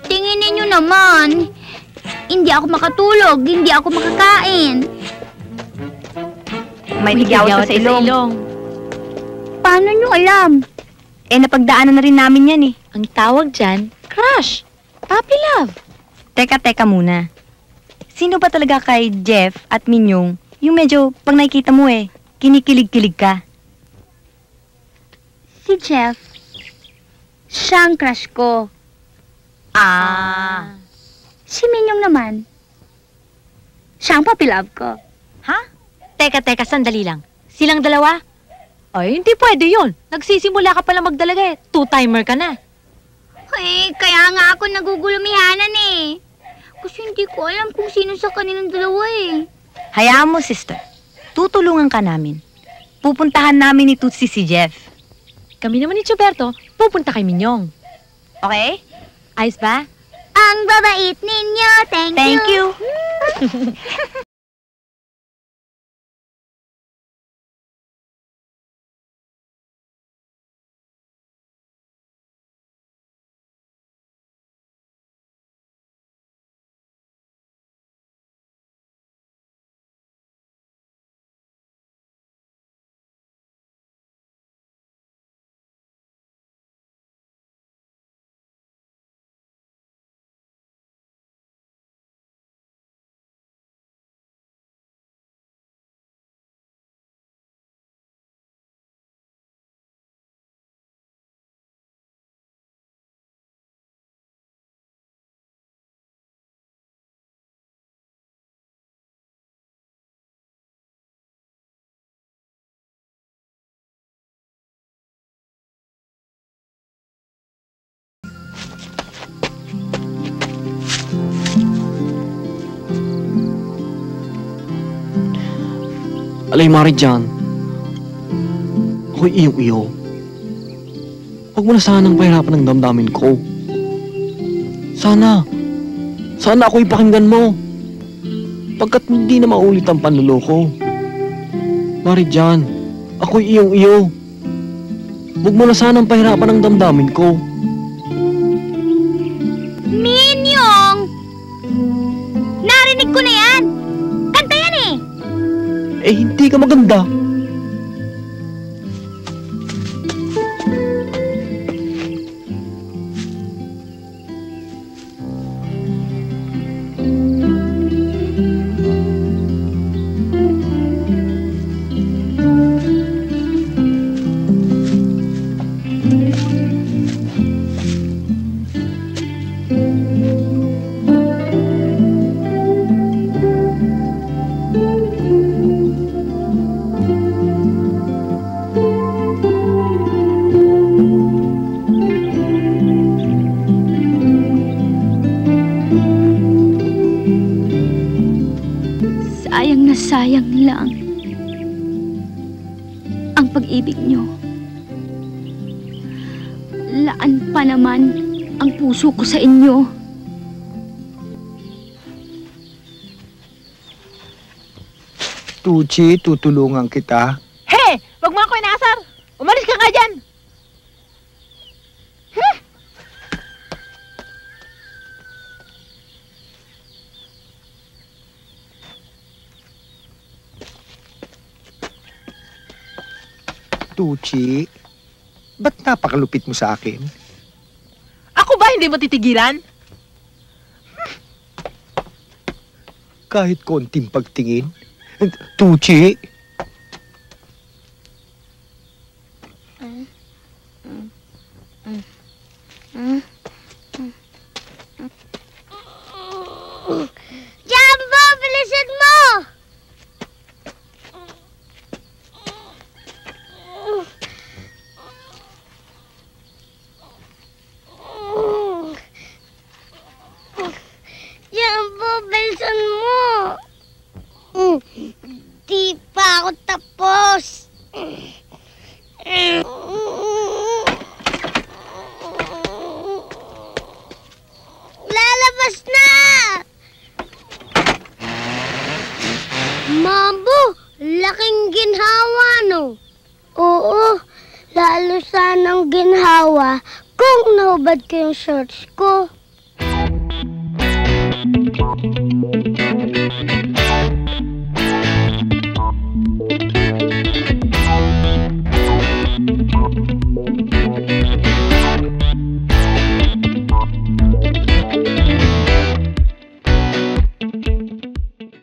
Tingin ninyo naman. Hindi ako makatulog, hindi ako makakain. May tigyaw sa ilong. Paano nyo alam? Napagdaanan na rin namin yan eh. Ang tawag dyan, crush. Puppy love. Teka muna. Sino ba talaga kay Jeff at Minyong yung medyo pag nakikita mo kinikilig-kilig ka? Si Jeff. Siya ang crush ko. Si Minyong naman. Siya ang puppy love ko. Ha? Teka, sandali lang. Silang dalawa? Ay, hindi pwede yun. Nagsisimula ka pala magdalaga eh. Two-timer ka na. Kaya nga ako nagugulumihanan eh. Kasi hindi ko alam kung sino sa kanilang dalawa eh. Hayaan mo, sister. Tutulungan ka namin. Pupuntahan namin ni Tutsi si Jeff. Kami naman ni Choberto, pupunta kay Minyong. Okay? Ayos ba? Ang babait ninyo. Thank you. Alay, Mari dyan. Ako'y iyong-iyo. Huwag mo na sanang pahirapan ng damdamin ko. Sana ako'y pakinggan mo. Pagkat hindi na maulit ang panluloko. Mari dyan, ako'y iyong-iyo. Huwag mo na sanang pahirapan ng damdamin ko. Minyong! Narinig ko na yan! Kanta yan eh! Hindi ka maganda. Sayang lang ang pag-ibig nyo. Laan pa naman ang puso ko sa inyo. Tucci, tutulungan kita. Hey! Wag mo ako inaasar! Umalis ka nga dyan! Tucci, ba't napakalupit mo sa akin? Ako ba hindi mo titigilan? Kahit konting pagtingin. Tucci! Jumbo, bilisan mo! Jumbo, bilisan mo! Di pa ako tapos. Lalabas na! Mambo, Laking ginhawa, no? Oo, lalo sanang ginhawa kung nahubad ko yung shorts ko.